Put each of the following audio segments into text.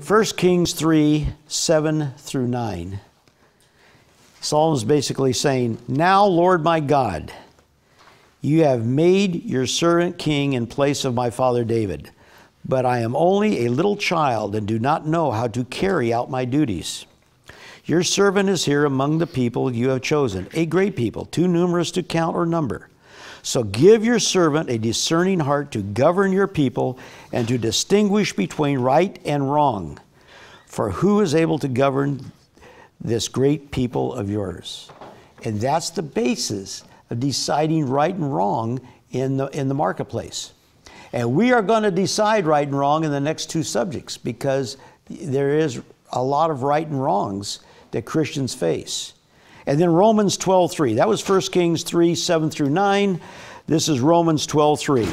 1 Kings 3, 7 through 9. Solomon's basically saying, "Now, Lord my God, you have made your servant king in place of my father David, but I am only a little child and do not know how to carry out my duties. Your servant is here among the people you have chosen, a great people, too numerous to count or number. So give your servant a discerning heart to govern your people and to distinguish between right and wrong. For who is able to govern this great people of yours?" And that's the basis of deciding right and wrong in the marketplace. And we are going to decide right and wrong in the next two subjects, because there is a lot of right and wrongs that Christians face. And then Romans 12:3. That was 1 Kings 3, 7 through 9. This is Romans 12:3.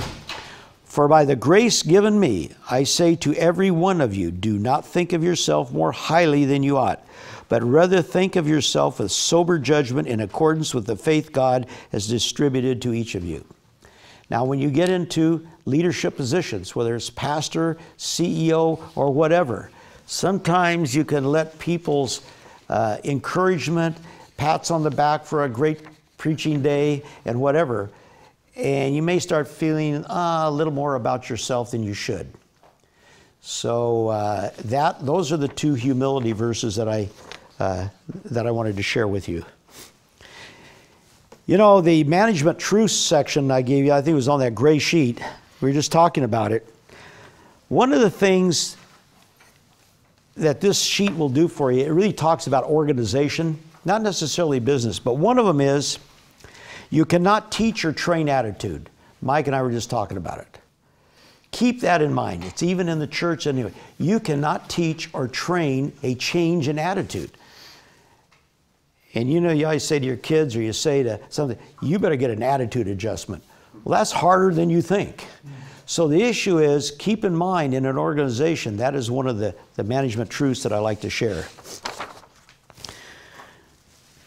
"For by the grace given me, I say to every one of you, do not think of yourself more highly than you ought, but rather think of yourself with sober judgment in accordance with the faith God has distributed to each of you." Now, when you get into leadership positions, whether it's pastor, CEO, or whatever, sometimes you can let people's encouragement, pats on the back for a great preaching day and whatever, and you may start feeling a little more about yourself than you should. So those are the two humility verses that I wanted to share with you. You know, the management truths section I gave you, I think it was on that gray sheet. We were just talking about it. One of the things that this sheet will do for you, it really talks about organization, not necessarily business, but one of them is you cannot teach or train attitude. Mike and I were just talking about it. Keep that in mind. It's even in the church anyway. You cannot teach or train a change in attitude. And you know, you always say to your kids, or you say to something, you better get an attitude adjustment. Well, that's harder than you think. So the issue is, keep in mind in an organization, that is one of the management truths that I like to share.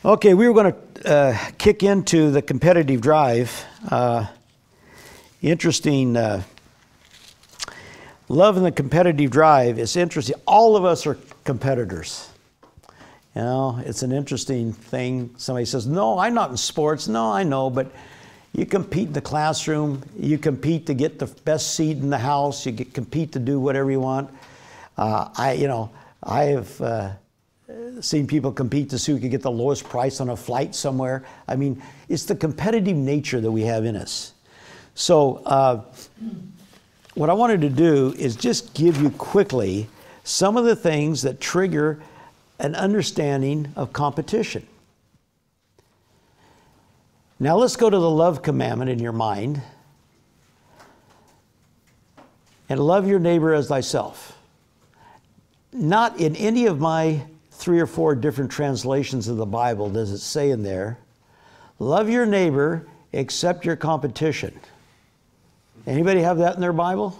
Okay, we were going to kick into the competitive drive. Interesting. Love and the competitive drive is interesting. All of us are competitors. You know, it's an interesting thing. Somebody says, "No, I'm not in sports." No, I know, but you compete in the classroom. You compete to get the best seat in the house. You compete to do whatever you want. I have seen people compete to see who can get the lowest price on a flight somewhere. I mean, it's the competitive nature that we have in us. So what I wanted to do is just give you quickly some of the things that trigger an understanding of competition. Now let's go to the love commandment in your mind. And love your neighbor as thyself. Not in any of my 3 or 4 different translations of the Bible does it say in there, love your neighbor except your competition. Anybody have that in their Bible?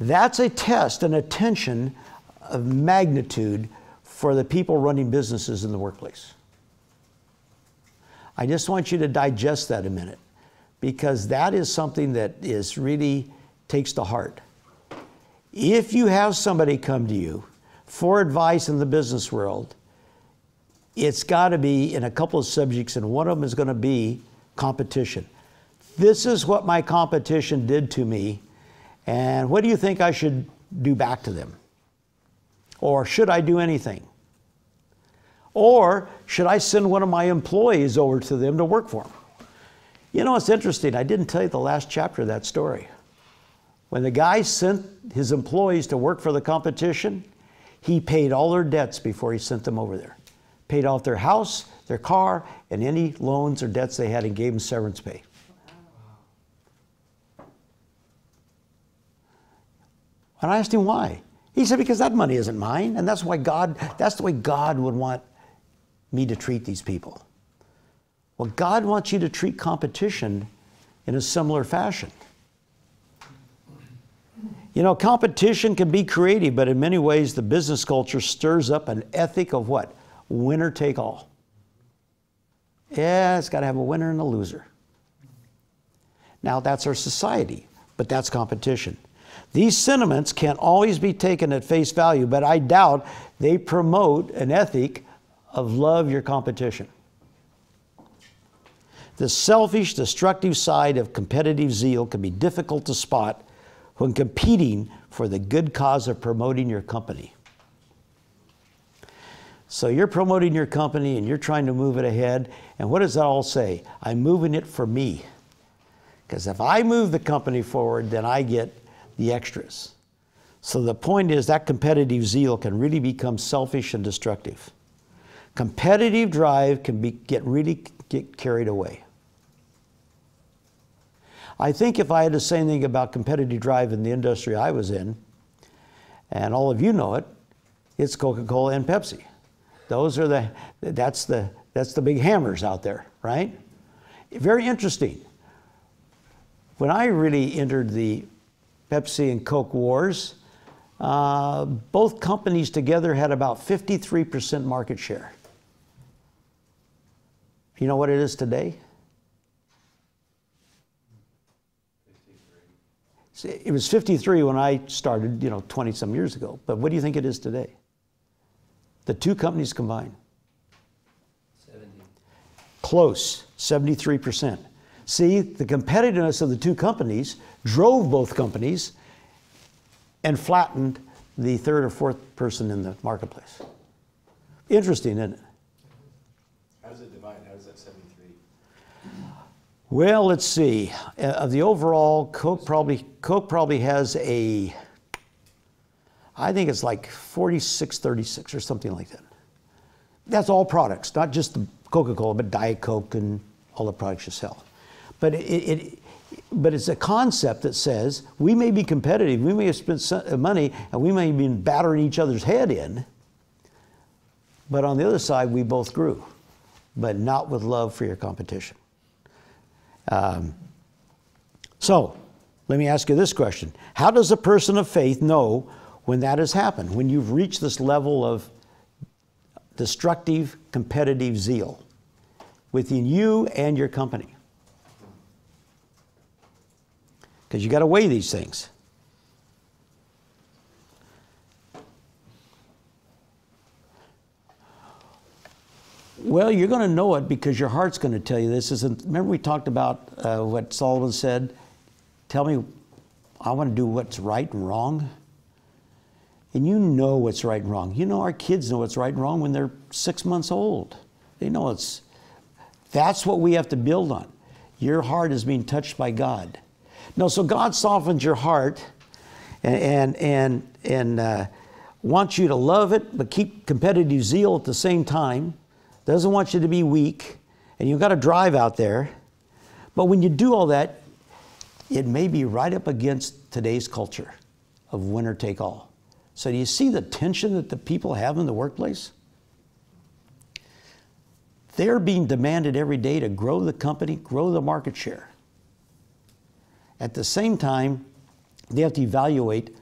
That's a test, an attention of magnitude for the people running businesses in the workplace. I just want you to digest that a minute, because that is something that is really takes to heart. If you have somebody come to you for advice in the business world, it's got to be in a couple of subjects, and one of them is going to be competition. This is what my competition did to me, and what do you think I should do back to them? Or should I do anything? Or should I send one of my employees over to them to work for them? You know, it's interesting. I didn't tell you the last chapter of that story. When the guy sent his employees to work for the competition, he paid all their debts before he sent them over there. Paid off their house, their car, and any loans or debts they had, and gave them severance pay. And I asked him why. He said, because that money isn't mine, and that's the way God would want me to treat these people. Well, God wants you to treat competition in a similar fashion. You know, competition can be creative, but in many ways the business culture stirs up an ethic of what? Winner take all. Yeah, it's got to have a winner and a loser. Now, that's our society, but that's competition. These sentiments can't always be taken at face value, but I doubt they promote an ethic of love your competition. The selfish, destructive side of competitive zeal can be difficult to spot when competing for the good cause of promoting your company. So you're promoting your company and you're trying to move it ahead. And what does that all say? I'm moving it for me. Because if I move the company forward, then I get the extras. So the point is that competitive zeal can really become selfish and destructive. Competitive drive can get carried away. I think if I had to say anything about competitive drive in the industry I was in, and all of you know it, it's Coca-Cola and Pepsi. Those are that's the big hammers out there, right? Very interesting. When I really entered the Pepsi and Coke wars, both companies together had about 53% market share. You know what it is today? 53. It was 53 when I started, 20-some years ago. But what do you think it is today? The two companies combined. 70. Close, 73%. See, the competitiveness of the two companies drove both companies and flattened the third or fourth person in the marketplace. Interesting, isn't it? How does it divide? How does that 73? Well, let's see. Of the overall, Coke probably has I think it's like 46-36 or something like that. That's all products, not just the Coca-Cola, but Diet Coke and all the products you sell. But it's a concept that says we may be competitive, we may have spent money, and we may have been battering each other's head in, but on the other side, we both grew, but not with love for your competition. So, let me ask you this question. How does a person of faith know when that has happened, when you've reached this level of destructive, competitive zeal within you and your company? Because you got to weigh these things. Well, you're going to know it because your heart's going to tell you this. Remember we talked about what Solomon said? Tell me, I want to do what's right and wrong. And you know what's right and wrong. You know our kids know what's right and wrong when they're 6 months old. They know that's what we have to build on. Your heart is being touched by God. No, so God softens your heart and wants you to love it, but keep competitive zeal at the same time. Doesn't want you to be weak, and you've got to drive out there. But when you do all that, it may be right up against today's culture of winner take all. So do you see the tension that the people have in the workplace? They're being demanded every day to grow the company, grow the market share. At the same time, they have to evaluate,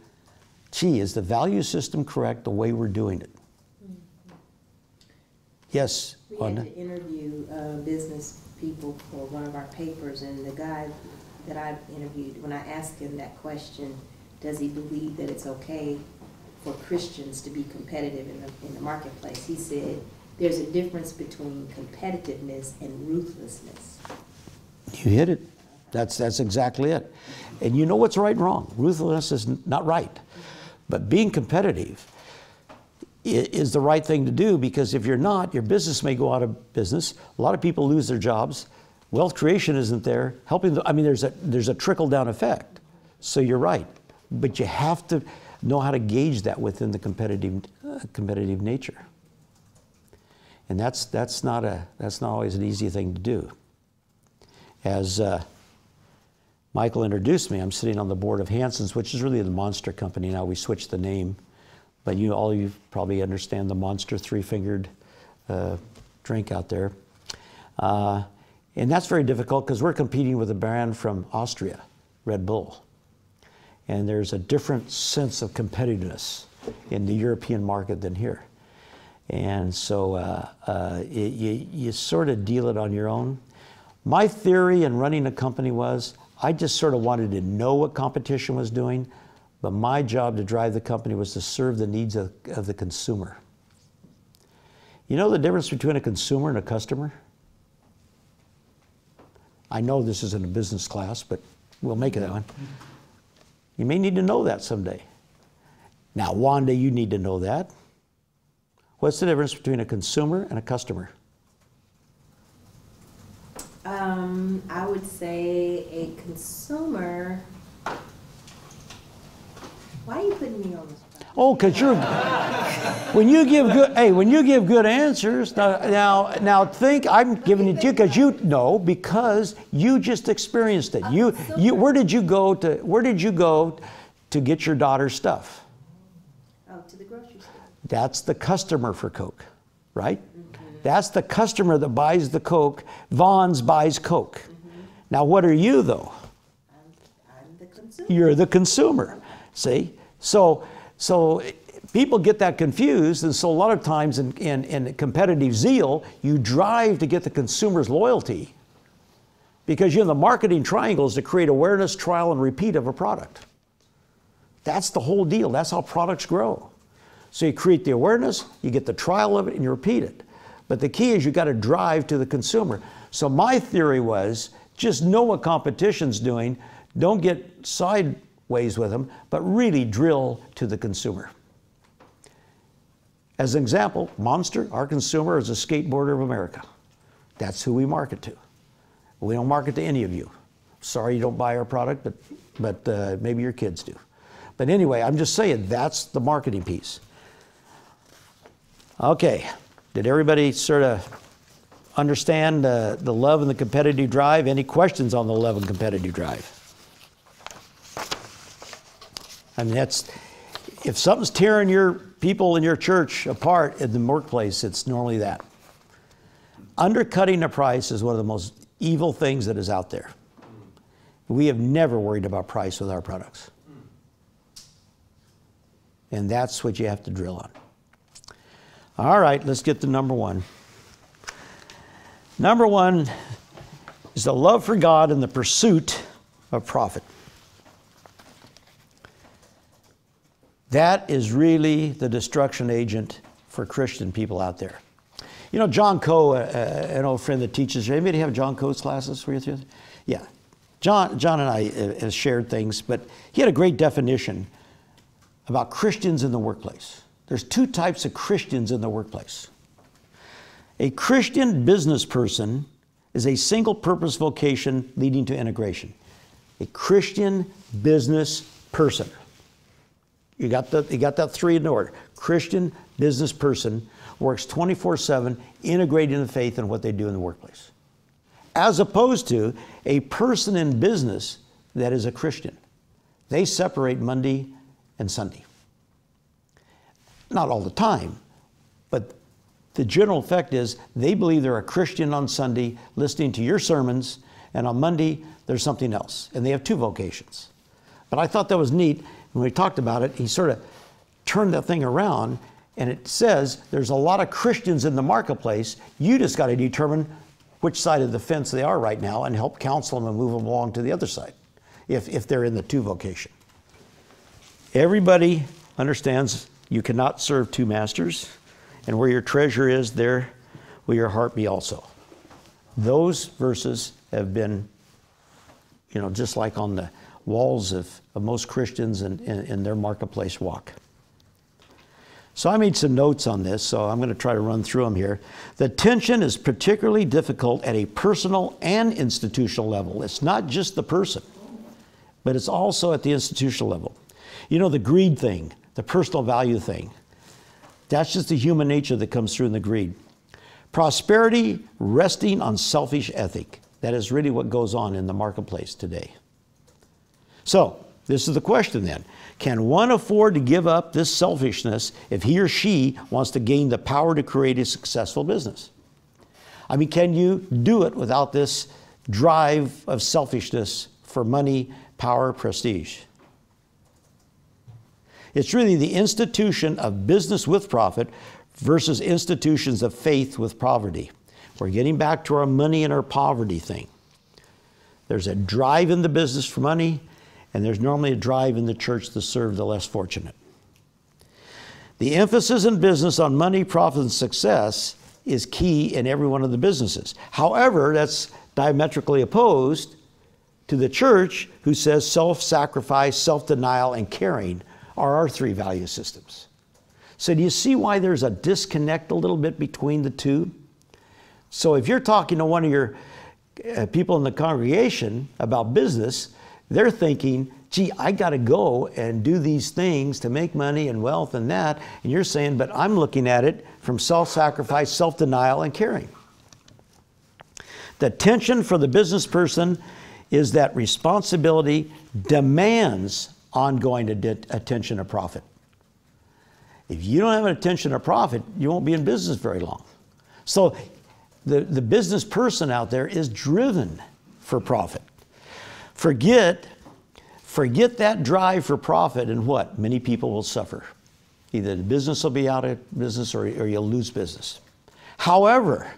is the value system correct the way we're doing it? Mm-hmm. Yes? We had to interview business people for one of our papers, and the guy that I interviewed, when I asked him that question, does he believe that it's okay for Christians to be competitive in the marketplace? He said, there's a difference between competitiveness and ruthlessness. You hit it. That's exactly it. And you know what's right and wrong. Ruthlessness is not right. But being competitive is the right thing to do, because if you're not, your business may go out of business. A lot of people lose their jobs. Wealth creation isn't there. There's a trickle-down effect. So you're right. But you have to know how to gauge that within the competitive nature. And that's not always an easy thing to do. As Michael introduced me, I'm sitting on the board of Hanson's, which is really the Monster Company now. We switched the name, but all of you probably understand the Monster three-fingered drink out there. And that's very difficult because we're competing with a brand from Austria, Red Bull. And there's a different sense of competitiveness in the European market than here. And so you sort of deal it on your own. My theory in running a company was I just sort of wanted to know what competition was doing, but my job to drive the company was to serve the needs of the consumer. You know the difference between a consumer and a customer? I know this isn't a business class, but we'll make it that one. You may need to know that someday. Now, Wanda, you need to know that. What's the difference between a consumer and a customer? I would say a consumer. Why are you putting me on the spot? Oh, because you're when you give good answers. Now think I'm giving it to you because you just experienced it. Where did you go to get your daughter's stuff? Oh, to the grocery store. That's the customer for Coke, right? Mm-hmm. That's the customer that buys the Coke. Vaughn's buys Coke. Mm-hmm. Now, what are you, though? I'm the consumer. You're the consumer. See? So people get that confused, and so a lot of times in competitive zeal, you drive to get the consumer's loyalty because you're in the marketing triangles to create awareness, trial, and repeat of a product. That's the whole deal. That's how products grow. So you create the awareness, you get the trial of it, and you repeat it. But the key is you got to drive to the consumer. So my theory was just know what competition's doing. Don't get sideways with them, but really drill to the consumer. As an example, Monster, our consumer, is a skateboarder of America. That's who we market to. We don't market to any of you. Sorry you don't buy our product, but maybe your kids do. But anyway, I'm just saying that's the marketing piece. Okay, did everybody sort of understand the love and the competitive drive? Any questions on the love and competitive drive? I mean, if something's tearing your people in your church apart in the workplace, it's normally that. Undercutting the price is one of the most evil things that is out there. We have never worried about price with our products. And that's what you have to drill on. All right, let's get to number one. Number one is the love for God and the pursuit of profit. That is really the destruction agent for Christian people out there. You know, John Coe, an old friend that teaches, anybody have John Coe's classes where you're through? Yeah. John and I have shared things, but he had a great definition about Christians in the workplace. There's two types of Christians in the workplace. A Christian business person is a single-purpose vocation leading to integration. A Christian business person. You got that three in order. Christian business person works 24/7, integrating the faith in what they do in the workplace. As opposed to a person in business that is a Christian. They separate Monday and Sunday. Not all the time, but the general effect is they believe they're a Christian on Sunday, listening to your sermons, and on Monday, there's something else. And they have two vocations. But I thought that was neat. When we talked about it, he sort of turned that thing around, and it says there's a lot of Christians in the marketplace. You just got to determine which side of the fence they are right now and help counsel them and move them along to the other side, if they're in the two vocation. Everybody understands you cannot serve two masters, and where your treasure is, there will your heart be also. Those verses have been, just like on the walls of most Christians in their marketplace walk. So I made some notes on this, so I'm going to try to run through them here. The tension is particularly difficult at a personal and institutional level. It's not just the person, but it's also at the institutional level. You know, the greed thing, the personal value thing, that's just the human nature that comes through in the greed. Prosperity resting on selfish ethic. That is really what goes on in the marketplace today. So, this is the question then. Can one afford to give up this selfishness if he or she wants to gain the power to create a successful business? I mean, can you do it without this drive of selfishness for money, power, prestige? It's really the institution of business with profit versus institutions of faith with poverty. We're getting back to our money and our poverty thing. There's a drive in the business for money, and there's normally a drive in the church to serve the less fortunate. The emphasis in business on money, profit, and success is key in every one of the businesses. However, that's diametrically opposed to the church, who says self-sacrifice, self-denial, and caring are our three value systems. So do you see why there's a disconnect a little bit between the two? So if you're talking to one of your people in the congregation about business, they're thinking, gee, I got to go and do these things to make money and wealth and that. And you're saying, but I'm looking at it from self-sacrifice, self-denial, and caring. The tension for the business person is that responsibility demands ongoing attention to profit. If you don't have an attention to profit, you won't be in business very long. So the business person out there is driven for profit. Forget that drive for profit, and what? Many people will suffer. Either the business will be out of business or you'll lose business. However,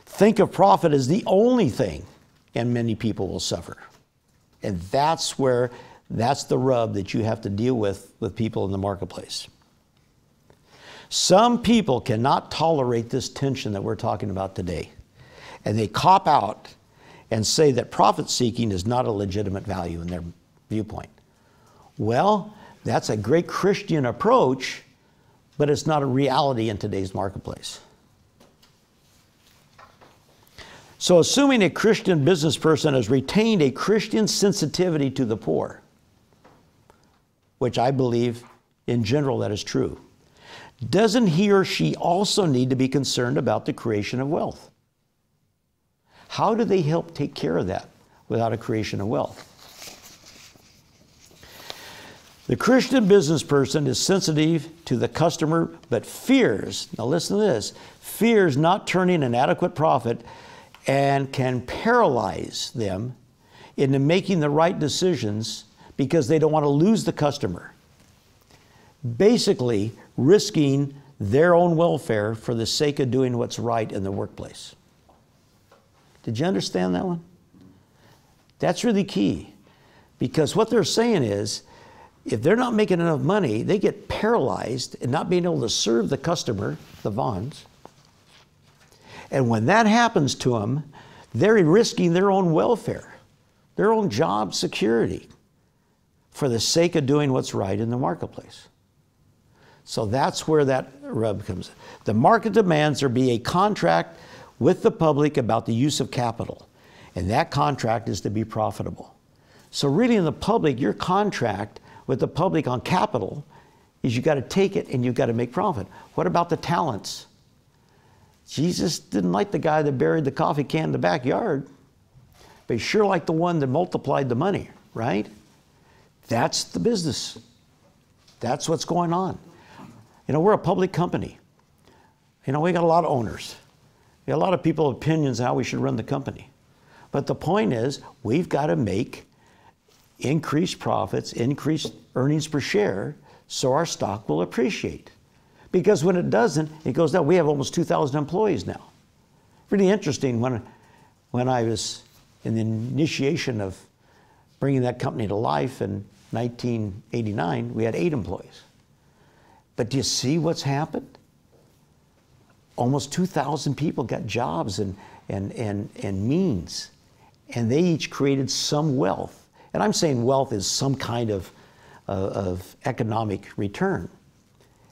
think of profit as the only thing, and many people will suffer. And that's the rub that you have to deal with people in the marketplace. Some people cannot tolerate this tension that we're talking about today. And they cop out and say that profit seeking is not a legitimate value in their viewpoint. Well, that's a great Christian approach, but it's not a reality in today's marketplace. So assuming a Christian business person has retained a Christian sensitivity to the poor, which I believe in general that is true, doesn't he or she also need to be concerned about the creation of wealth? How do they help take care of that without a creation of wealth? The Christian business person is sensitive to the customer, but fears, now listen to this, fears not turning an adequate profit and can paralyze them into making the right decisions because they don't want to lose the customer. Basically, risking their own welfare for the sake of doing what's right in the workplace. Did you understand that one? That's really key, because what they're saying is, if they're not making enough money, they get paralyzed in not being able to serve the customer, the Vons. And when that happens to them, they're risking their own welfare, their own job security, for the sake of doing what's right in the marketplace. So that's where that rub comes in. The market demands there be a contract with the public about the use of capital, and that contract is to be profitable. So really in the public, your contract with the public on capital is you got to take it and you've got to make profit. What about the talents? Jesus didn't like the guy that buried the coffee can in the backyard, but he sure liked the one that multiplied the money, right? That's the business. That's what's going on. You know, we're a public company. You know, we got a lot of owners. We got a lot of people with opinions on how we should run the company. But the point is, we've got to make increased profits, increased earnings per share, so our stock will appreciate. Because when it doesn't, it goes down. We have almost 2,000 employees now. Really interesting, when I was in the initiation of bringing that company to life in 1989, we had 8 employees. But do you see what's happened? Almost 2,000 people got jobs and means, and they each created some wealth. And I'm saying wealth is some kind of economic return.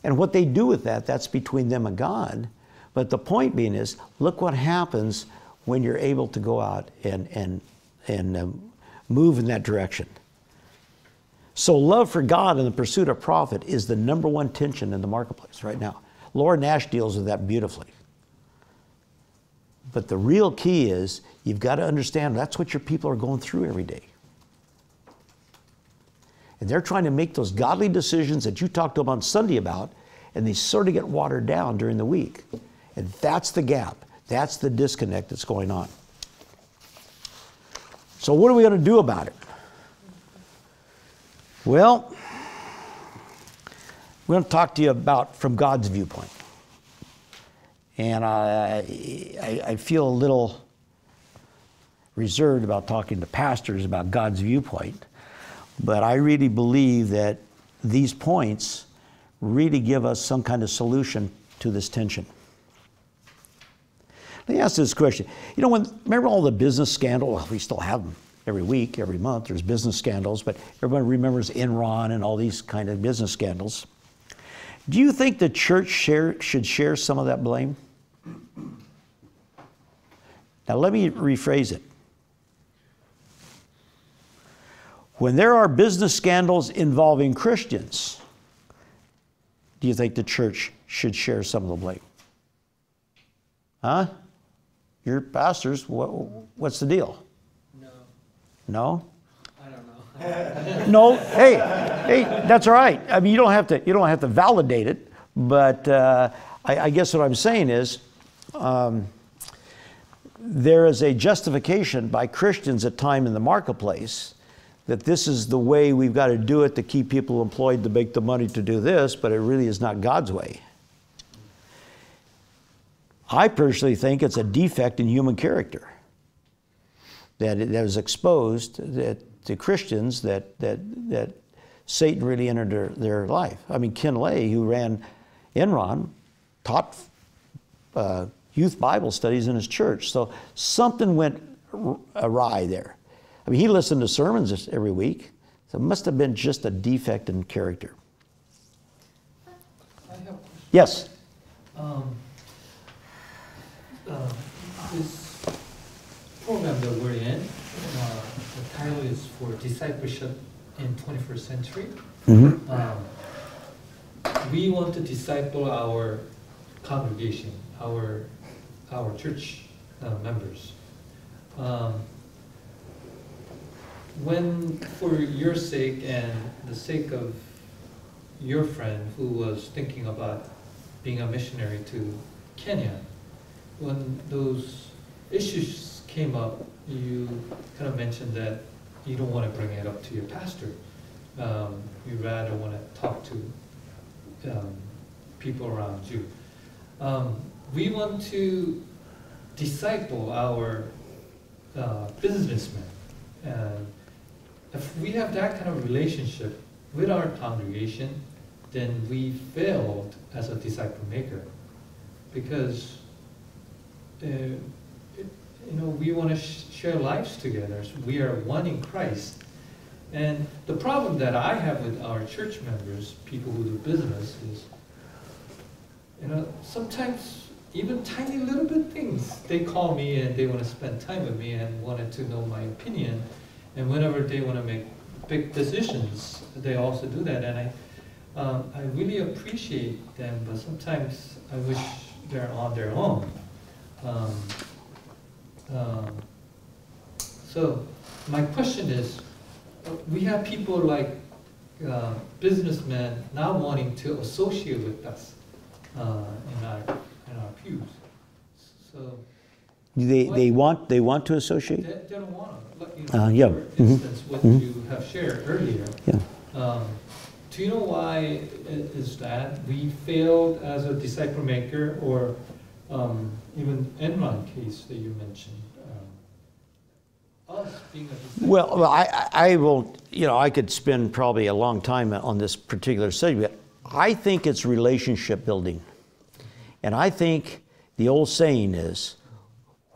And what they do with that, that's between them and God. But the point being is, look what happens when you're able to go out and move in that direction. So love for God and the pursuit of profit is the #1 tension in the marketplace right now. Laura Nash deals with that beautifully. But the real key is, you've got to understand that's what your people are going through every day. And they're trying to make those godly decisions that you talked to them on Sunday about, and they sort of get watered down during the week. And that's the gap. That's the disconnect that's going on. So what are we going to do about it? Well, we're going to talk to you about from God's viewpoint. And I feel a little reserved about talking to pastors about God's viewpoint. But I really believe that these points really give us some kind of solution to this tension. Let me ask this question. You know, remember all the business scandals? Well, we still have them every week, every month. There's business scandals, but everybody remembers Enron and all these kind of business scandals. Do you think the church should share some of that blame? Now, let me rephrase it. When there are business scandals involving Christians, do you think the church should share some of the blame? Huh? You're pastors. What's the deal? No. No? I don't know. No. Hey, that's all right. I mean, you don't have to validate it, but I guess what I'm saying is, there is a justification by Christians at time in the marketplace that this is the way we've got to do it to keep people employed, to make the money to do this, but it really is not God's way. I personally think it's a defect in human character that was exposed to Christians that Satan really entered their life. I mean, Ken Lay, who ran Enron, taught youth Bible studies in his church. So something went awry there. I mean, he listened to sermons every week. So it must have been just a defect in character. I have a question. Yes? This program that we're in, the title is for Discipleship in 21st Century. Mm-hmm. We want to disciple our congregation, our church members. When, for your sake and the sake of your friend who was thinking about being a missionary to Kenya, when those issues came up, you kind of mentioned that you don't want to bring it up to your pastor. You rather want to talk to people around you. We want to disciple our businessmen. If we have that kind of relationship with our congregation, then we failed as a disciple maker, because we want to share lives together. So we are one in Christ. And the problem that I have with our church members, people who do business, is sometimes even tiny little bit things, they call me and they want to spend time with me and wanted to know my opinion. And whenever they want to make big decisions, they also do that. And I really appreciate them, but sometimes I wish they're on their own. So my question is, we have people like businessmen now wanting to associate with us in our pews. So They want to associate? They don't want to. Yeah. For instance, what you have shared earlier. Yeah. Do you know why is that? We failed as a disciple maker, or even Enron case that you mentioned. Us being a disciple. Well, I will, I could spend probably a long time on this particular subject. I think it's relationship building. And I think the old saying is,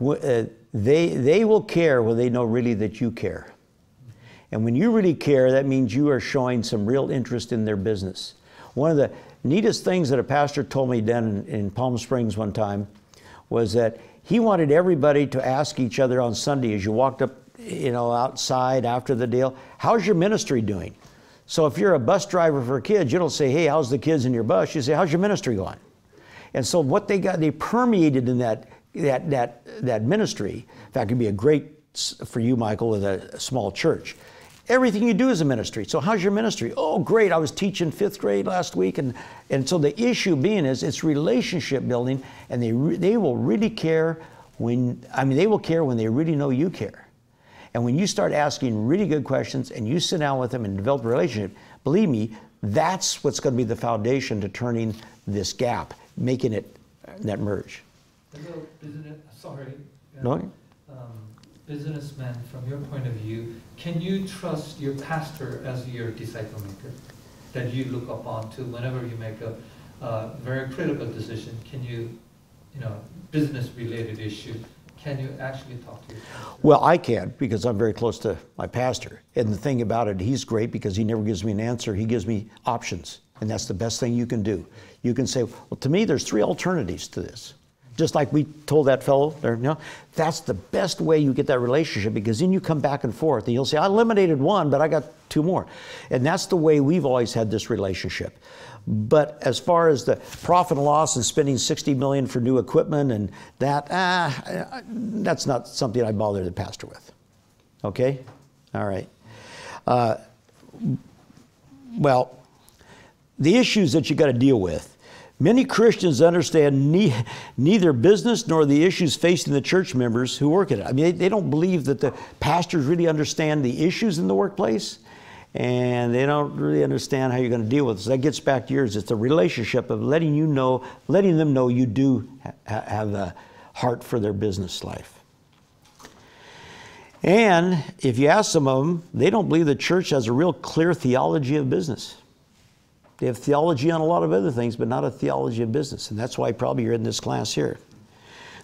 they will care when they know really that you care. And when you really care, that means you are showing some real interest in their business. One of the neatest things that a pastor told me down in Palm Springs one time was that he wanted everybody to ask each other on Sunday as you walked up, outside after the deal, how's your ministry doing? So if you're a bus driver for kids, you don't say, hey, how's the kids in your bus? You say, how's your ministry going? And so what they permeated in that ministry. In fact, it'd be a great for you, Michael, with a small church. Everything you do is a ministry. So how's your ministry? Oh, great. I was teaching 5th grade last week. And so the issue being is it's relationship building, and they will really care they will care when they really know you care. And when you start asking really good questions and you sit down with them and develop a relationship, believe me, that's what's going to be the foundation to turning this gap, making it that merge. Isn't it? Sorry. No? businessman, from your point of view, can you trust your pastor as your disciple maker that you look upon to whenever you make a very critical decision? Can you, business-related issue, can you actually talk to your pastor? Well, I can, because I'm very close to my pastor. And the thing about it, he's great because he never gives me an answer. He gives me options. And that's the best thing you can do. You can say, well, to me, there's 3 alternatives to this. Just like we told that fellow there, that's the best way you get that relationship, because then you come back and forth and you'll say, I eliminated 1, but I got 2 more. And that's the way we've always had this relationship. But as far as the profit and loss and spending $60 million for new equipment and that, that's not something I bother the pastor with. Okay? All right. Well, the issues that you got to deal with. Many Christians understand neither business nor the issues facing the church members who work at it. I mean, they don't believe that the pastors really understand the issues in the workplace, and they don't really understand how you're going to deal with it. So that gets back to yours. It's the relationship of letting them know you do have a heart for their business life. And if you ask some of them, they don't believe the church has a real clear theology of business. They have theology on a lot of other things, but not a theology of business. And that's why probably you're in this class here.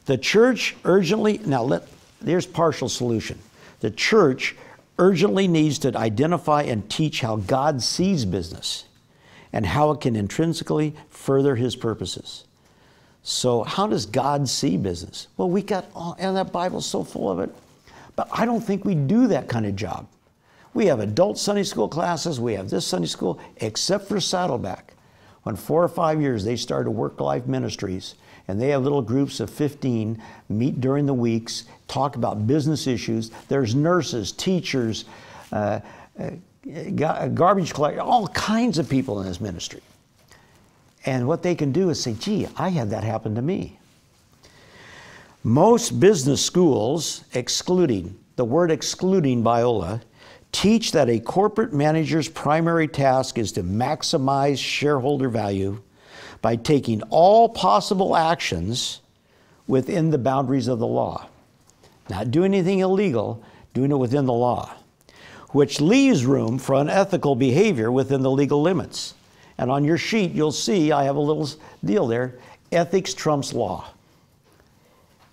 The church urgently, there's partial solution. The church urgently needs to identify and teach how God sees business and how it can intrinsically further His purposes. So how does God see business? Well, we got, and that Bible's so full of it, but I don't think we do that kind of job. We have adult Sunday school classes, we have this Sunday school, except for Saddleback. When 4 or 5 years they started Work-Life Ministries, and they have little groups of 15 meet during the weeks, talk about business issues. There's nurses, teachers, garbage collectors, all kinds of people in this ministry. And what they can do is say, gee, I had that happen to me. Most business schools, excluding Biola, teach that a corporate manager's primary task is to maximize shareholder value by taking all possible actions within the boundaries of the law. Not doing anything illegal, doing it within the law, which leaves room for unethical behavior within the legal limits. And on your sheet, you'll see I have a little deal there, ethics trumps law.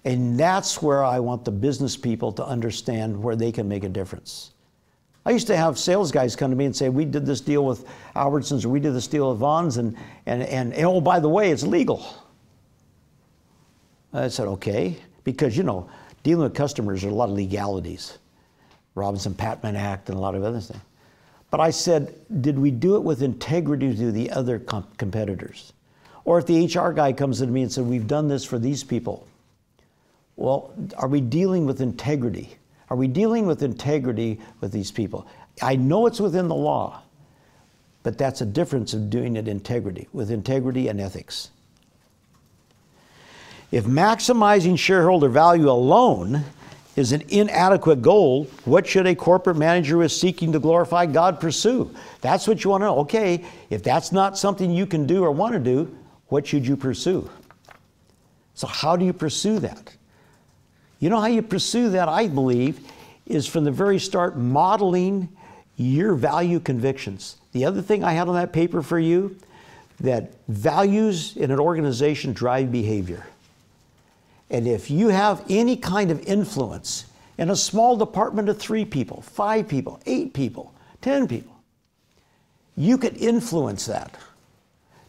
And that's where I want the business people to understand where they can make a difference. I used to have sales guys come to me and say, we did this deal with Albertsons, or we did this deal with Vaughn's, and oh, by the way, it's legal. I said, okay, because, dealing with customers are a lot of legalities. Robinson-Patman Act and a lot of other things. But I said, did we do it with integrity to the other competitors? Or if the HR guy comes to me and said, we've done this for these people. Well, are we dealing with integrity? Are we dealing with integrity with these people? I know it's within the law, but that's a difference of doing it with integrity and ethics. If maximizing shareholder value alone is an inadequate goal, what should a corporate manager who is seeking to glorify God pursue? That's what you want to know. Okay, if that's not something you can do or want to do, what should you pursue? So how do you pursue that? You know how you pursue that, I believe, is from the very start modeling your value convictions. The other thing I had on that paper for you, that values in an organization drive behavior. And if you have any kind of influence in a small department of 3 people, 5 people, 8 people, 10 people, you could influence that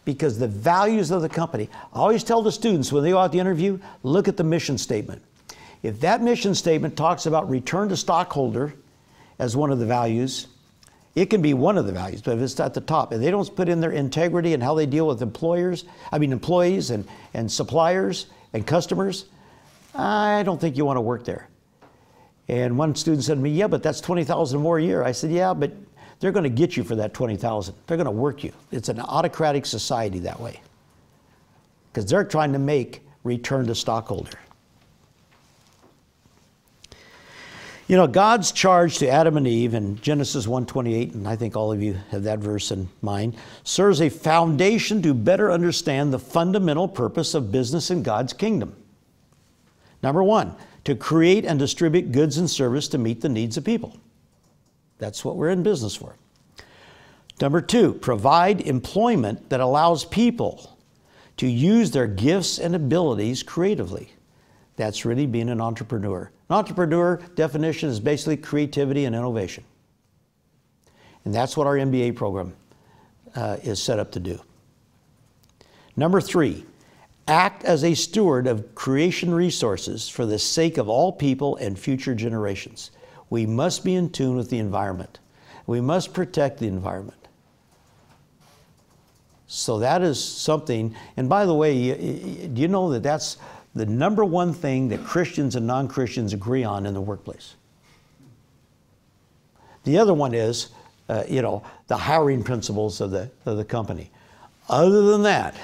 because the values of the company. I always tell the students when they go out to interview, look at the mission statement. If that mission statement talks about return to stockholder as one of the values, it can be one of the values, but if it's at the top, and they don't put in their integrity and how they deal with employees and suppliers and customers, I don't think you want to work there. And one student said to me, yeah, but that's $20,000 more a year. I said, yeah, but they're going to get you for that $20,000. They're going to work you. It's an autocratic society that way. Because they're trying to make return to stockholder. God's charge to Adam and Eve in Genesis 1:28, and I think all of you have that verse in mind, serves a foundation to better understand the fundamental purpose of business in God's kingdom. Number 1, to create and distribute goods and service to meet the needs of people. That's what we're in business for. Number 2, provide employment that allows people to use their gifts and abilities creatively. That's really being an entrepreneur. An entrepreneur definition is basically creativity and innovation. And that's what our MBA program is set up to do. Number 3, act as a steward of creation resources for the sake of all people and future generations. We must be in tune with the environment. We must protect the environment. So that is something, and by the way, do you know that that's the number one thing that Christians and non-Christians agree on in the workplace? The other one is, the hiring principles of the company. Other than that,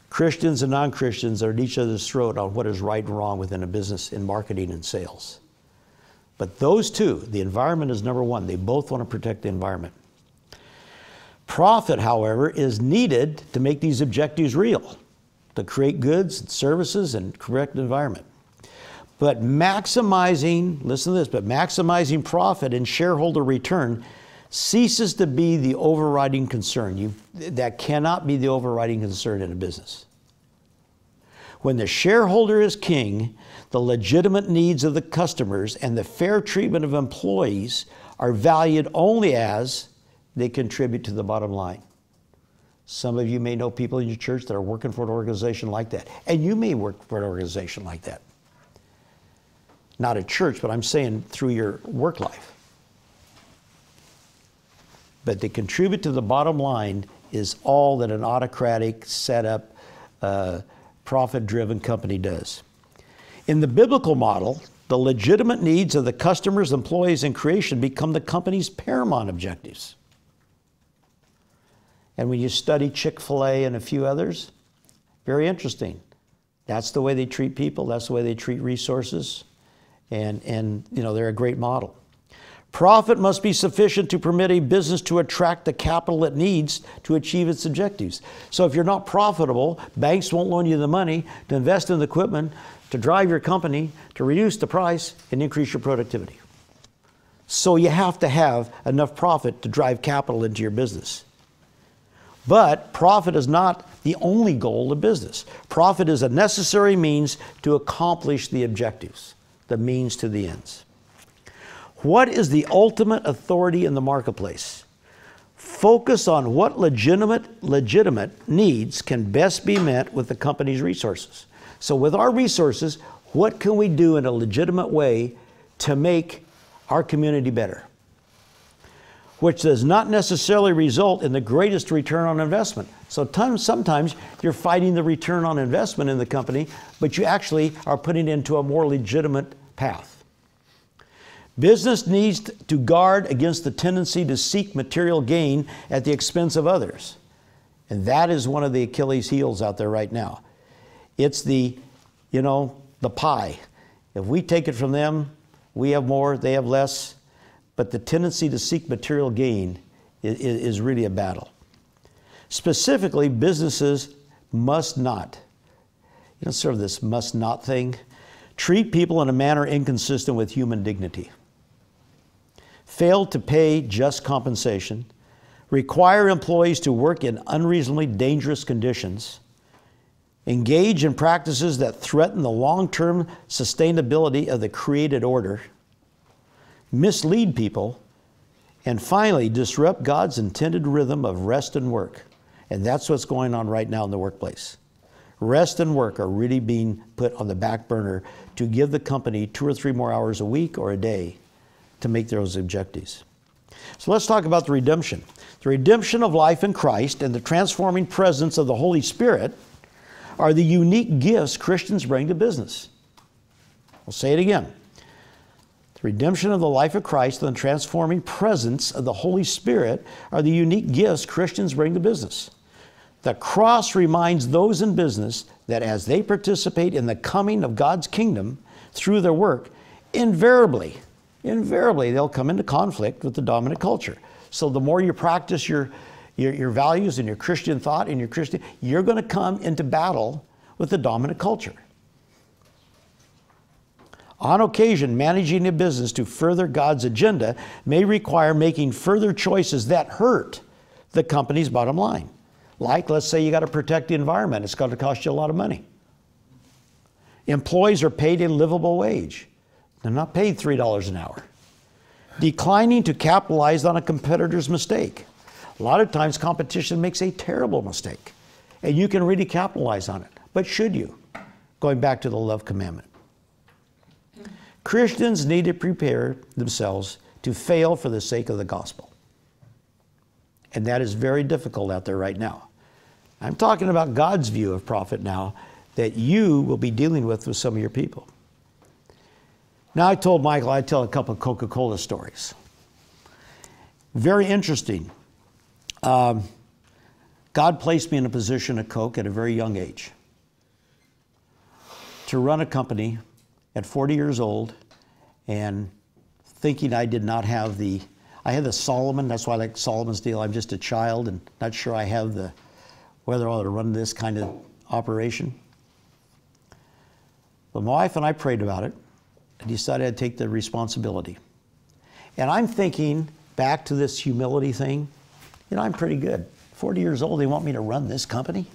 Christians and non-Christians are at each other's throat on what is right and wrong within a business in marketing and sales. But those two, the environment is number one. They both want to protect the environment. Profit, however, is needed to make these objectives real, to create goods and services and correct the environment. But maximizing, listen to this, but maximizing profit and shareholder return ceases to be the overriding concern. That cannot be the overriding concern in a business. When the shareholder is king, the legitimate needs of the customers and the fair treatment of employees are valued only as they contribute to the bottom line. Some of you may know people in your church that are working for an organization like that. And you may work for an organization like that. Not a church, but I'm saying through your work life. But to contribute to the bottom line is all that an autocratic, set up, profit-driven company does. In the biblical model, the legitimate needs of the customers, employees, and creation become the company's paramount objectives. And when you study Chick-fil-A and a few others, very interesting. That's the way they treat people. That's the way they treat resources. And they're a great model. Profit must be sufficient to permit a business to attract the capital it needs to achieve its objectives. So if you're not profitable, banks won't loan you the money to invest in the equipment, to drive your company, to reduce the price, and increase your productivity. So you have to have enough profit to drive capital into your business. But profit is not the only goal of business. Profit is a necessary means to accomplish the objectives, the means to the ends. What is the ultimate authority in the marketplace? Focus on what legitimate needs can best be met with the company's resources. So with our resources, what can we do in a legitimate way to make our community better? Which does not necessarily result in the greatest return on investment. So sometimes you're fighting the return on investment in the company, but you actually are putting it into a more legitimate path. Business needs to guard against the tendency to seek material gain at the expense of others. And that is one of the Achilles heels out there right now. It's the pie. If we take it from them, we have more, they have less. But the tendency to seek material gain is really a battle. Specifically, businesses must not, sort of this must not thing, treat people in a manner inconsistent with human dignity, fail to pay just compensation, require employees to work in unreasonably dangerous conditions, engage in practices that threaten the long-term sustainability of the created order, mislead people, and finally disrupt God's intended rhythm of rest and work. And that's what's going on right now in the workplace. Rest and work are really being put on the back burner to give the company 2 or 3 more hours a week or a day to make those objectives. So let's talk about the redemption. The redemption of life in Christ and the transforming presence of the Holy Spirit are the unique gifts Christians bring to business. I'll say it again. The redemption of the life of Christ and the transforming presence of the Holy Spirit are the unique gifts Christians bring to business. The cross reminds those in business that as they participate in the coming of God's kingdom through their work, invariably they'll come into conflict with the dominant culture. So the more you practice your values and your Christian thought and you're going to come into battle with the dominant culture. On occasion, managing a business to further God's agenda may require making further choices that hurt the company's bottom line. Like, let's say you got to protect the environment. It's going to cost you a lot of money. Employees are paid a livable wage. They're not paid $3 an hour. Declining to capitalize on a competitor's mistake. A lot of times competition makes a terrible mistake, and you can really capitalize on it. But should you? Going back to the love commandment. Christians need to prepare themselves to fail for the sake of the gospel. And that is very difficult out there right now. I'm talking about God's view of profit now that you will be dealing with some of your people. Now, I told Michael I'd tell a couple of Coca-Cola stories. Very interesting. God placed me in a position at Coke at a very young age to run a company at 40 years old, and thinking I did not have I had the Solomon, that's why I like Solomon's deal. I'm just a child and not sure I have whether I ought to run this kind of operation. But my wife and I prayed about it and decided I'd take the responsibility. And I'm thinking back to this humility thing. You know, I'm pretty good. 40 years old, they want me to run this company?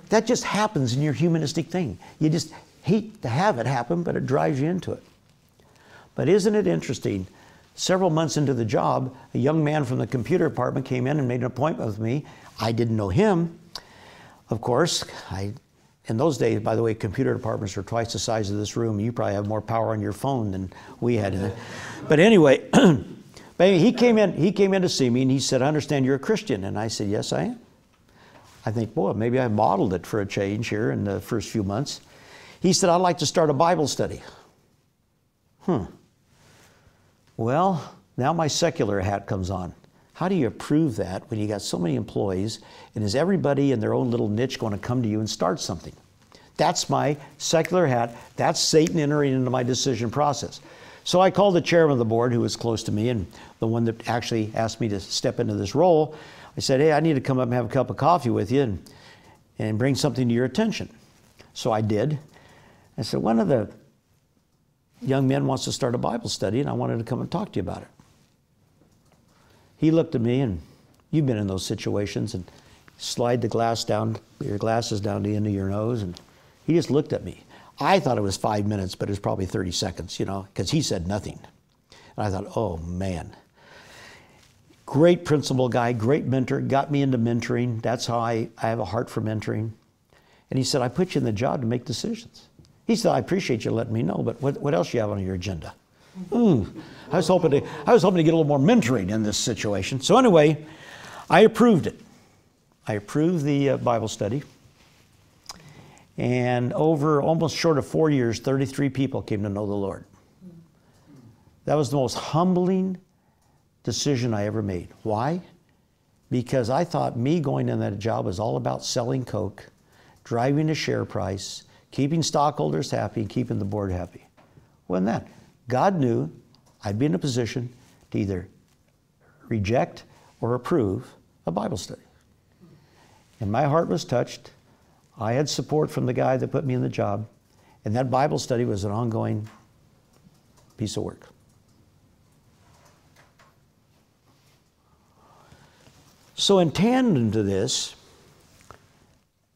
That just happens in your humanistic thing. You just hate to have it happen, but it drives you into it. But isn't it interesting? Several months into the job, a young man from the computer department came in and made an appointment with me. I didn't know him. Of course, in those days, by the way, computer departments were twice the size of this room. You probably have more power on your phone than we had. But anyway, he came in to see me, and he said, "I understand you're a Christian." And I said, "Yes, I am." I think, boy, maybe I modeled it for a change here in the first few months. He said, "I'd like to start a Bible study." Well, now my secular hat comes on. How do you approve that when you got so many employees, and is everybody in their own little niche going to come to you and start something? That's my secular hat. That's Satan entering into my decision process. So I called the chairman of the board, who was close to me and the one that actually asked me to step into this role. I said, "Hey, I need to come up and have a cup of coffee with you and bring something to your attention." So I did. I said, "One of the young men wants to start a Bible study, and I wanted to come and talk to you about it." He looked at me, and you've been in those situations, and slide your glasses down to the end of your nose, and he just looked at me. I thought it was 5 minutes, but it was probably 30 seconds, because he said nothing. And I thought, oh man. Great principal guy, great mentor, got me into mentoring. That's how I have a heart for mentoring. And he said, "I put you in the job to make decisions." He said, "I appreciate you letting me know, but what else you have on your agenda?" I was hoping to get a little more mentoring in this situation. So anyway, I approved it. I approved the Bible study. And over almost short of 4 years, 33 people came to know the Lord. That was the most humbling decision I ever made. Why? Because I thought me going in that job was all about selling Coke, driving a share price, keeping stockholders happy, and keeping the board happy. Wasn't that? God knew I'd be in a position to either reject or approve a Bible study. And my heart was touched. I had support from the guy that put me in the job. And that Bible study was an ongoing piece of work. So in tandem to this,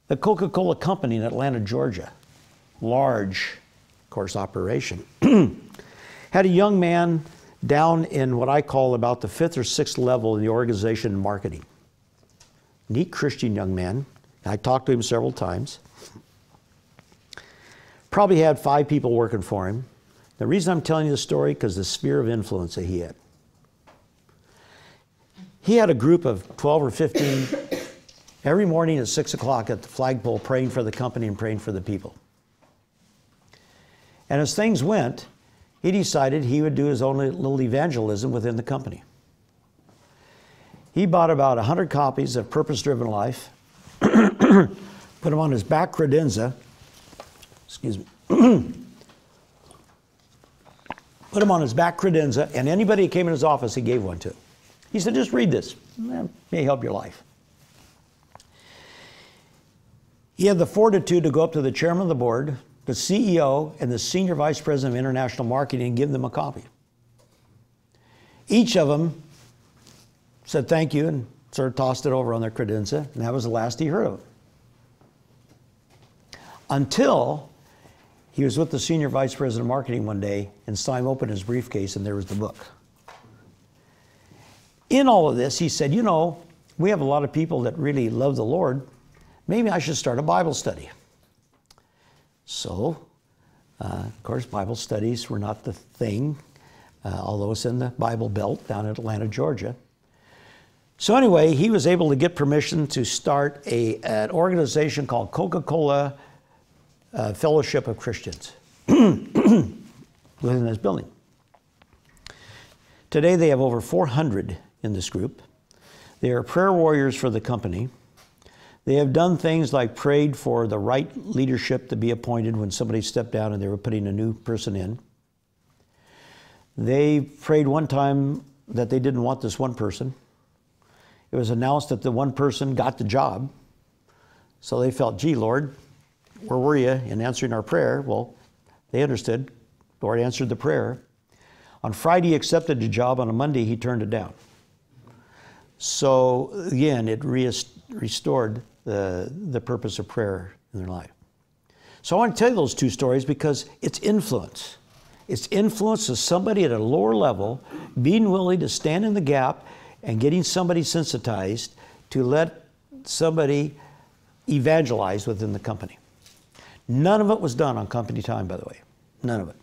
the Coca-Cola company in Atlanta, Georgia, large, of course, operation, had a young man down in what I call about the 5th or 6th level in the organization in marketing. Neat Christian young man. I talked to him several times. Probably had 5 people working for him. The reason I'm telling you this story, because the sphere of influence that he had. He had a group of 12 or 15 every morning at 6 o'clock at the flagpole praying for the company and praying for the people. And as things went, he decided he would do his own little evangelism within the company. He bought about 100 copies of Purpose-Driven Life, put them on his back credenza, excuse me, put them on his back credenza, and anybody who came in his office, he gave one to. He said, "Just read this. It may help your life." He had the fortitude to go up to the chairman of the board, the CEO and the Senior Vice President of International Marketing and give them a copy. Each of them said thank you and sort of tossed it over on their credenza, and that was the last he heard of it. Until he was with the Senior Vice President of Marketing one day, and saw him open his briefcase, and there was the book. In all of this, he said, you know, we have a lot of people that really love the Lord. Maybe I should start a Bible study. So, of course, Bible studies were not the thing, although it's in the Bible Belt down in Atlanta, Georgia. So anyway, he was able to get permission to start an organization called Coca-Cola Fellowship of Christians within this building. Today they have over 400 in this group. They are prayer warriors for the company. They have done things like prayed for the right leadership to be appointed when somebody stepped down and they were putting a new person in. They prayed one time that they didn't want this one person. It was announced that the one person got the job. So they felt, gee, Lord, where were you in answering our prayer? Well, they understood. Lord answered the prayer. On Friday, he accepted the job. On a Monday, he turned it down. So again, it restored the purpose of prayer in their life. So I want to tell you those two stories because it's influence. It's influence of somebody at a lower level being willing to stand in the gap and getting somebody sensitized to let somebody evangelize within the company. None of it was done on company time, by the way. None of it.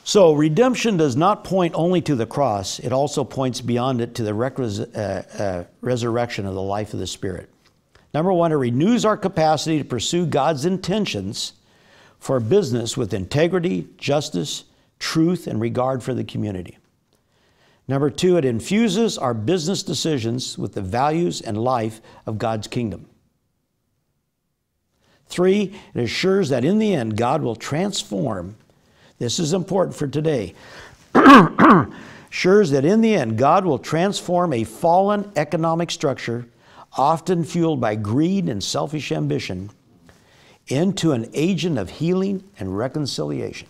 So redemption does not point only to the cross. It also points beyond it to the resurrection of the life of the Spirit. Number one, it renews our capacity to pursue God's intentions for business with integrity, justice, truth, and regard for the community. Number two, it infuses our business decisions with the values and life of God's kingdom. Three, it assures that in the end, God will transform. This is important for today. Assures that in the end, God will transform a fallen economic structure, often fueled by greed and selfish ambition, into an agent of healing and reconciliation.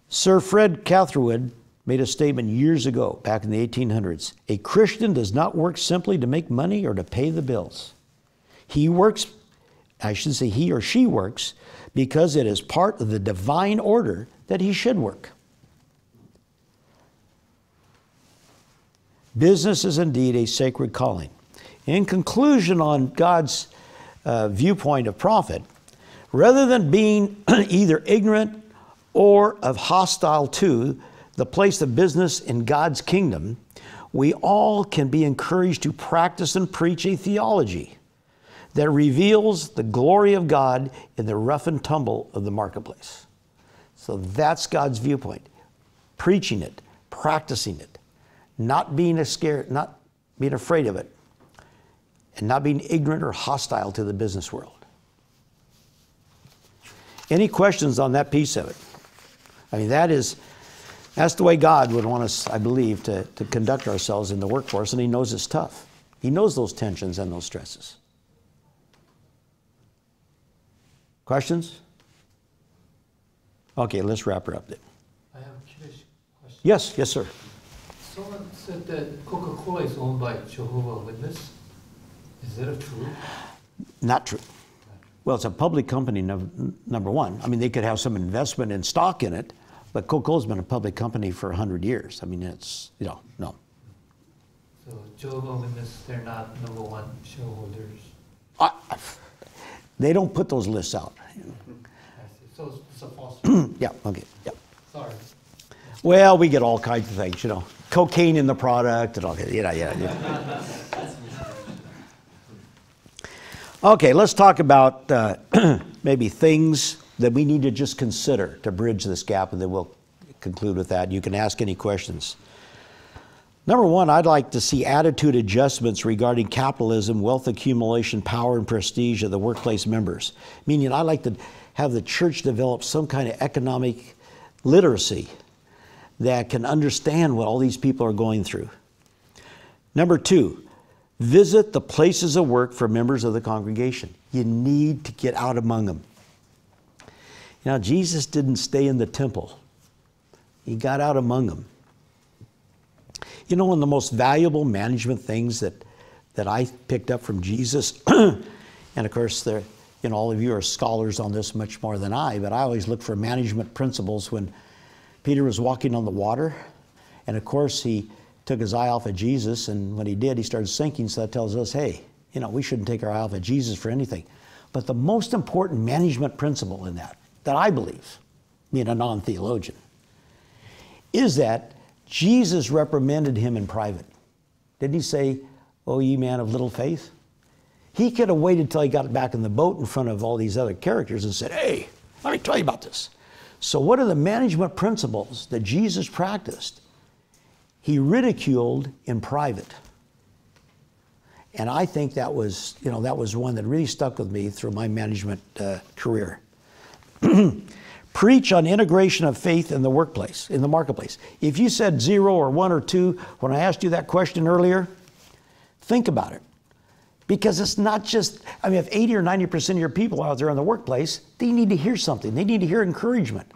Sir Fred Catherwood made a statement years ago, back in the 1800s. A Christian does not work simply to make money or to pay the bills. He works, I should say he or she works, because it is part of the divine order that he should work. Business is indeed a sacred calling. In conclusion on God's viewpoint of profit, rather than being either ignorant or of hostile to the place of business in God's kingdom, we all can be encouraged to practice and preach a theology that reveals the glory of God in the rough and tumble of the marketplace. So that's God's viewpoint. Preaching it, practicing it, not being scared, not being afraid of it, and not being ignorant or hostile to the business world. Any questions on that piece of it? I mean, that's the way God would want us, I believe, to conduct ourselves in the workforce, and He knows it's tough. He knows those tensions and those stresses. Questions? Okay, let's wrap her up then. I have a curious question. Yes, yes, sir. Someone said that Coca-Cola is owned by Jehovah's Witness. Is that true? Not true. Well, it's a public company, number one. I mean, they could have some investment in stock in it, but Coca-Cola's been a public company for 100 years. I mean, it's, no. So Jehovah's Witness, they're not number one shareholders? They don't put those lists out. I see. So it's a false. Yeah, okay, yeah. Sorry. Well, we get all kinds of things, cocaine in the product and all that, yeah. Okay, let's talk about maybe things that we need to just consider to bridge this gap, and then we'll conclude with that. You can ask any questions. Number one, I'd like to see attitude adjustments regarding capitalism, wealth accumulation, power, and prestige of the workplace members. Meaning, I'd like to have the church develop some kind of economic literacy that can understand what all these people are going through. Number two, Visit the places of work for members of the congregation. You need to get out among them. You know, Jesus didn't stay in the temple. He got out among them. You know, one of the most valuable management things that I picked up from Jesus, and of course, all of you are scholars on this much more than I, but I always look for management principles when Peter was walking on the water. And of course, he took his eye off of Jesus, and when he did, he started sinking. So that tells us, hey, we shouldn't take our eye off of Jesus for anything. But the most important management principle in that I believe, being a non-theologian, is that Jesus reprimanded him in private. Didn't he say, "Oh, ye man of little faith"? He could have waited till he got back in the boat in front of all these other characters and said, "Hey, let me tell you about this." So what are the management principles that Jesus practiced? He ridiculed in private. And I think that was one that really stuck with me through my management career. Preach on integration of faith in the workplace, in the marketplace. If you said 0 or 1 or 2 when I asked you that question earlier, think about it. Because it's not just, if 80 or 90% of your people out there in the workplace, they need to hear something. They need to hear encouragement.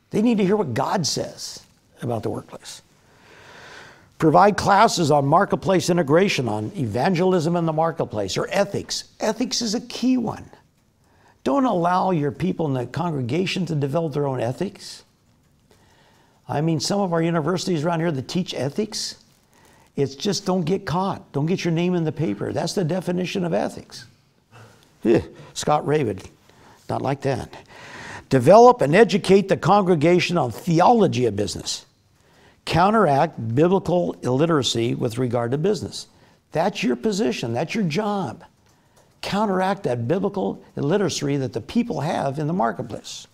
They need to hear what God says about the workplace. Provide classes on marketplace integration, on evangelism in the marketplace, or ethics. Ethics is a key one. Don't allow your people in the congregation to develop their own ethics. Some of our universities around here that teach ethics, it's just don't get caught. Don't get your name in the paper. That's the definition of ethics. Scott Raven, not like that. Develop and educate the congregation on theology of business. Counteract biblical illiteracy with regard to business. That's your position. That's your job. Counteract that biblical illiteracy that the people have in the marketplace.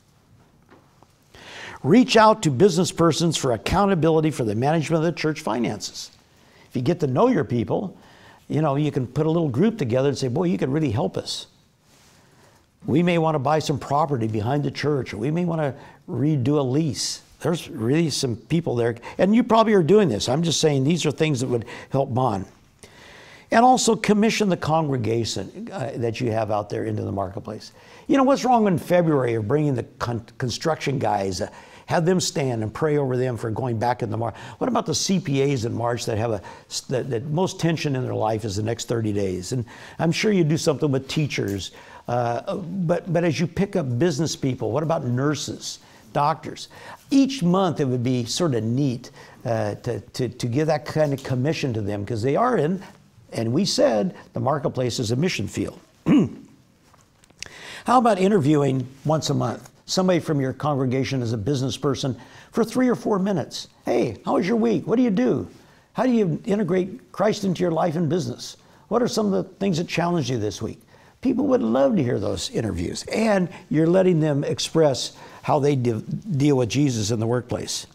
Reach out to business persons for accountability for the management of the church finances. If you get to know your people, you can put a little group together and say, boy, you could really help us. We may want to buy some property behind the church, or we may want to redo a lease. There's really some people there, and you probably are doing this. I'm just saying these are things that would help bond. And also commission the congregation that you have out there into the marketplace. What's wrong in February of bringing the construction guys, have them stand and pray over them for going back in the market? What about the CPAs in March that have the most tension in their life is the next 30 days? And I'm sure you do something with teachers. But as you pick up business people, what about nurses, doctors? Each month it would be sort of neat to give that kind of commission to them, because they are in, and we said, the marketplace is a mission field. How about interviewing once a month somebody from your congregation as a business person for 3 or 4 minutes? Hey, how was your week? What do you do? How do you integrate Christ into your life and business? What are some of the things that challenged you this week? People would love to hear those interviews, and you're letting them express how they deal with Jesus in the workplace.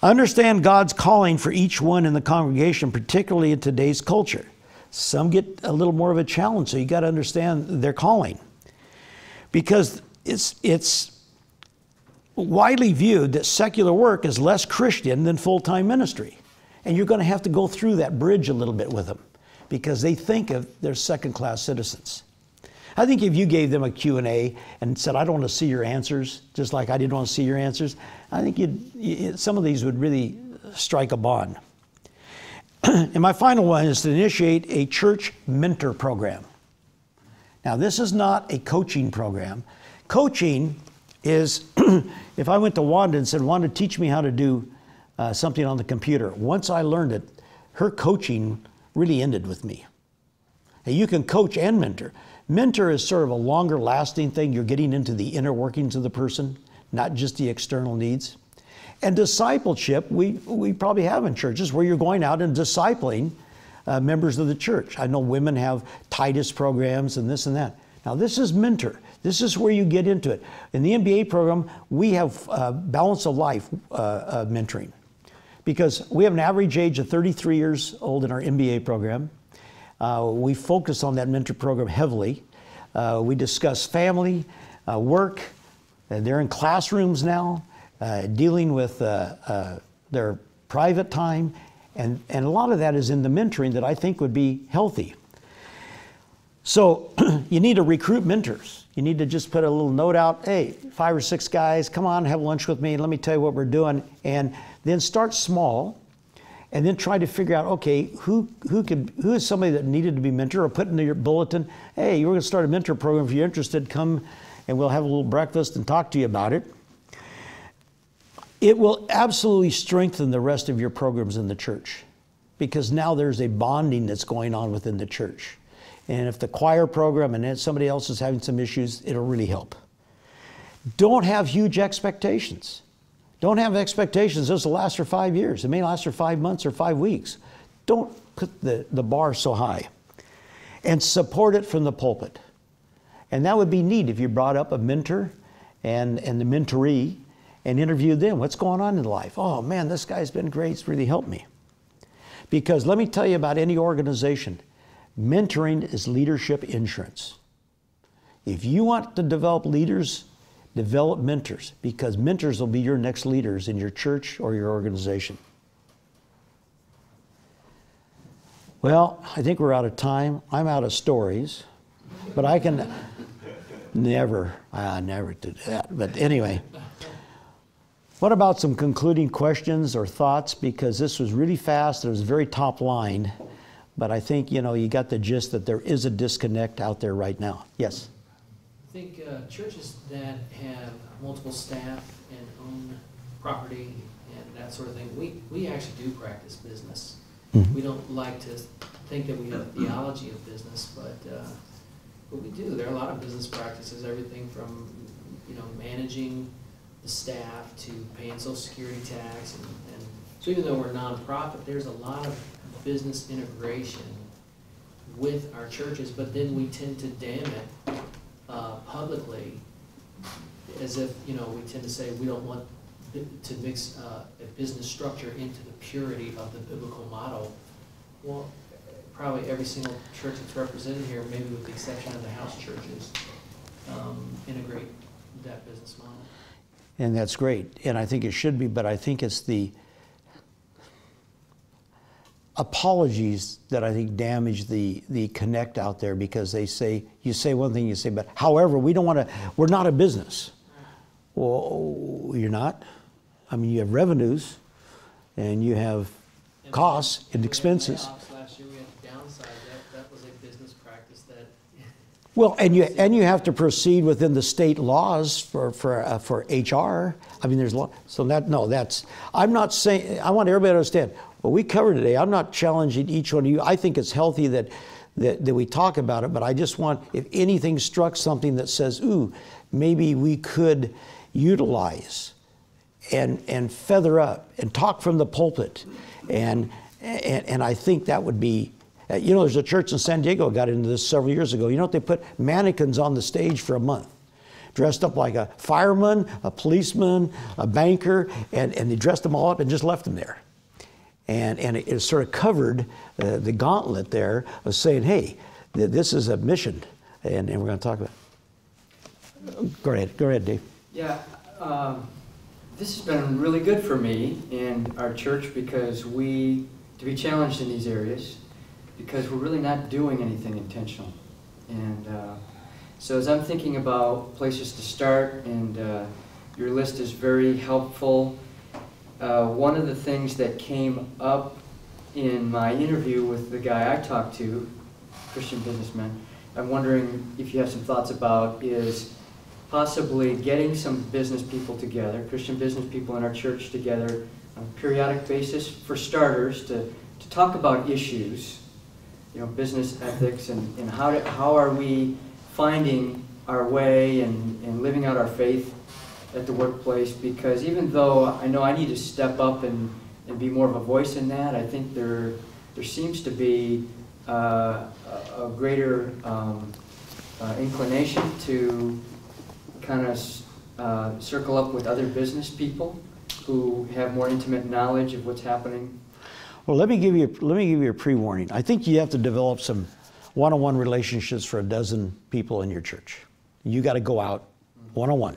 Understand God's calling for each one in the congregation, particularly in today's culture. Some get a little more of a challenge, so you got to understand their calling. Because it's widely viewed that secular work is less Christian than full-time ministry. And you're going to have to go through that bridge a little bit with them, because they think of they're second-class citizens. I think if you gave them a Q&A and said, I don't want to see your answers, just like I didn't want to see your answers, I think some of these would really strike a bond. And my final one is to initiate a church mentor program. Now, this is not a coaching program. Coaching is, if I went to Wanda and said, Wanda, teach me how to do something on the computer. Once I learned it, her coaching really ended with me. And you can coach and mentor. Mentor is sort of a longer lasting thing. You're getting into the inner workings of the person, not just the external needs. And discipleship, we probably have in churches where you're going out and discipling members of the church. I know women have Titus programs and this and that. Now this is mentor. This is where you get into it. In the MBA program, we have balance of life mentoring, because we have an average age of 33 years old in our MBA program. We focus on that mentor program heavily. We discuss family, work. They're in classrooms now, dealing with their private time And a lot of that is in the mentoring that I think would be healthy. So you need to recruit mentors. You need to just put a little note out, hey, 5 or 6 guys, come on, have lunch with me, and let me tell you what we're doing. And then start small, and then try to figure out, okay, who is somebody that needed to be mentored, or put in your bulletin, hey, we're going to start a mentor program. If you're interested, come and we'll have a little breakfast and talk to you about it. It will absolutely strengthen the rest of your programs in the church, because now there's a bonding that's going on within the church. And if the choir program and then somebody else is having some issues, it'll really help. Don't have huge expectations. Don't have expectations this will last for 5 years. It may last for 5 months or 5 weeks. Don't put the bar so high. And support it from the pulpit. And that would be neat if you brought up a mentor and the mentoree and interviewed them. What's going on in life? Oh man, this guy's been great. It's really helped me. Because let me tell you about any organization. Mentoring is leadership insurance. If you want to develop leaders, develop mentors, because mentors will be your next leaders in your church or your organization. Well, I think we're out of time. I'm out of stories, but I can never do that. But anyway, what about some concluding questions or thoughts? Because this was really fast. It was very top line. But I think, you got the gist that there is a disconnect out there right now. Yes? I think churches that have multiple staff and own property and that sort of thing, we actually do practice business. Mm-hmm. We don't like to think that we have a theology of business, but we do. There are a lot of business practices, everything from managing the staff to paying Social Security tax, and so even though we're a nonprofit, there's a lot of business integration with our churches, but then we tend to damn it publicly, as if we tend to say we don't want to mix a business structure into the purity of the biblical model. Well, probably every single church that's represented here, maybe with the exception of the house churches, integrate that business model. And that's great, and I think it should be, but I think it's the apologies that I think damage the connect out there, because they say, you say one thing, you say, but however, we're not a business. Well, you're not. I mean, you have revenues and you have costs and expenses. Last year we had to downsize. That was a business practice that. Well, and you have to proceed within the state laws for HR. I mean, there's so that's. I'm not saying. I want everybody to understand. What we covered today, I'm not challenging each one of you. I think it's healthy that we talk about it, but I just want, if anything struck something that says, ooh, maybe we could utilize and feather up and talk from the pulpit. And I think that would be, there's a church in San Diego got into this several years ago. They put mannequins on the stage for a month, dressed up like a fireman, a policeman, a banker, and they dressed them all up and just left them there. And it sort of covered the gauntlet there of saying, hey, this is a mission, and we're going to talk about it. Go ahead, Dave. Yeah, this has been really good for me and our church, because to be challenged in these areas, because we're really not doing anything intentional. And so as I'm thinking about places to start, and your list is very helpful. One of the things that came up in my interview with the guy I talked to, Christian businessman, I'm wondering if you have some thoughts about, is possibly getting some business people together, Christian business people in our church together on a periodic basis, for starters, to talk about issues, business ethics, and how are we finding our way and living out our faith at the workplace. Because even though I know I need to step up and be more of a voice in that, I think there seems to be a greater inclination to kind of circle up with other business people who have more intimate knowledge of what's happening. Well, let me give you a pre-warning. I think you have to develop some one-on-one relationships for a dozen people in your church. You got to go out one-on-one.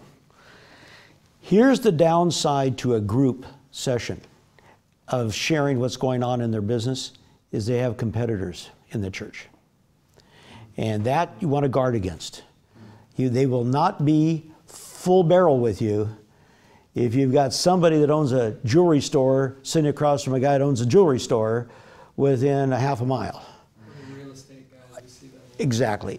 Here's the downside to a group session. of sharing what's going on in their business is they have competitors in the church. And that you want to guard against. They will not be full barrel with you if you've got somebody that owns a jewelry store sitting across from a guy that owns a jewelry store within a half a mile. Real estate guys, we see that. Exactly.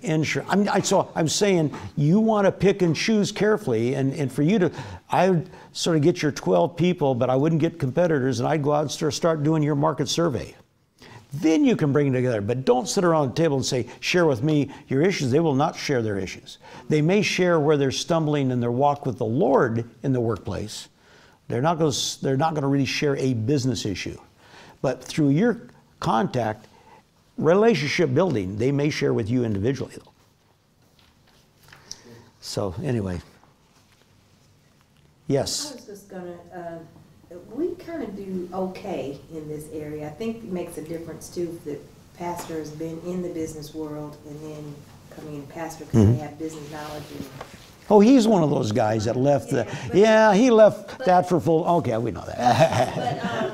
So I'm saying you want to pick and choose carefully, and for you to, I would sort of get your 12 people, but I wouldn't get competitors, and I'd go out and start doing your market survey. Then you can bring them together, but don't sit around the table and say, share with me your issues. They will not share their issues. They may share where they're stumbling in their walk with the Lord in the workplace. They're not going to really share a business issue. But through your contact, relationship building, they may share with you individually. So anyway. Yes? I was just going to, we kind of do okay in this area. I think it makes a difference too if the pastor has been in the business world and then coming in pastor because they have business knowledge. Oh, he's one of those guys that left he left that for full, okay, we know that. But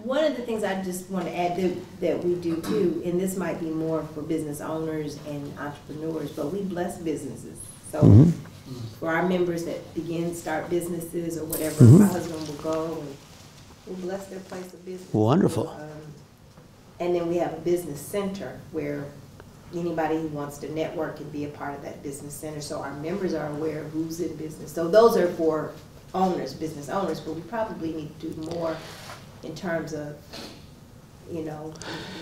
one of the things I just want to add that we do too, and this might be more for business owners and entrepreneurs, but we bless businesses. So for our members that start businesses or whatever, my husband will go and we'll bless their place of business. Wonderful. And then we have a business center where anybody who wants to network can be a part of that business center. So our members are aware of who's in business. So those are for owners, business owners, but we probably need to do more in terms of, you know,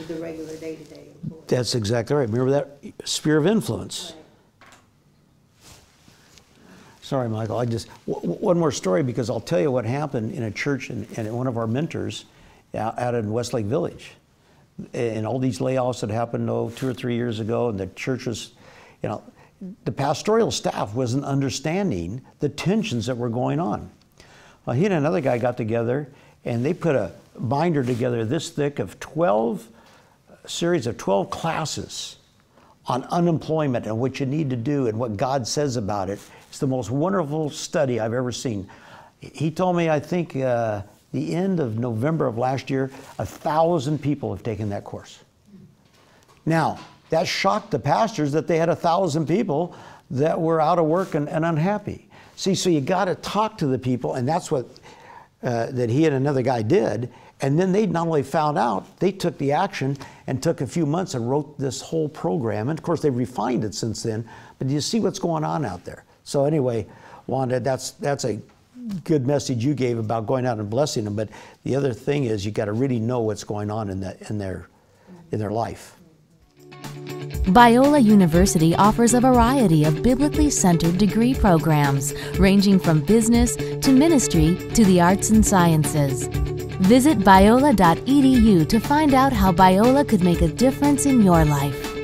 the regular day-to-day employees. That's exactly right. Remember that sphere of influence. Right. Sorry, Michael. One more story, because I'll tell you what happened in a church and one of our mentors out in Westlake Village. And all these layoffs that happened 2 or 3 years ago, and the church was, the pastoral staff wasn't understanding the tensions that were going on. Well, he and another guy got together, and they put a binder together this thick of series of 12 classes on unemployment and what you need to do and what God says about it. It's the most wonderful study I've ever seen. He told me, I think, the end of November of last year, 1,000 people have taken that course. Now, that shocked the pastors that they had 1,000 people that were out of work and unhappy. See, so you got to talk to the people, and that's what that he and another guy did. And then they not only found out, they took the action and took a few months and wrote this whole program. And of course, they refined it since then. But you see what's going on out there. So anyway, Wanda, that's a good message you gave about going out and blessing them. But the other thing is you got to really know what's going on in their life. Biola University offers a variety of biblically centered degree programs, ranging from business to ministry to the arts and sciences. Visit biola.edu to find out how Biola could make a difference in your life.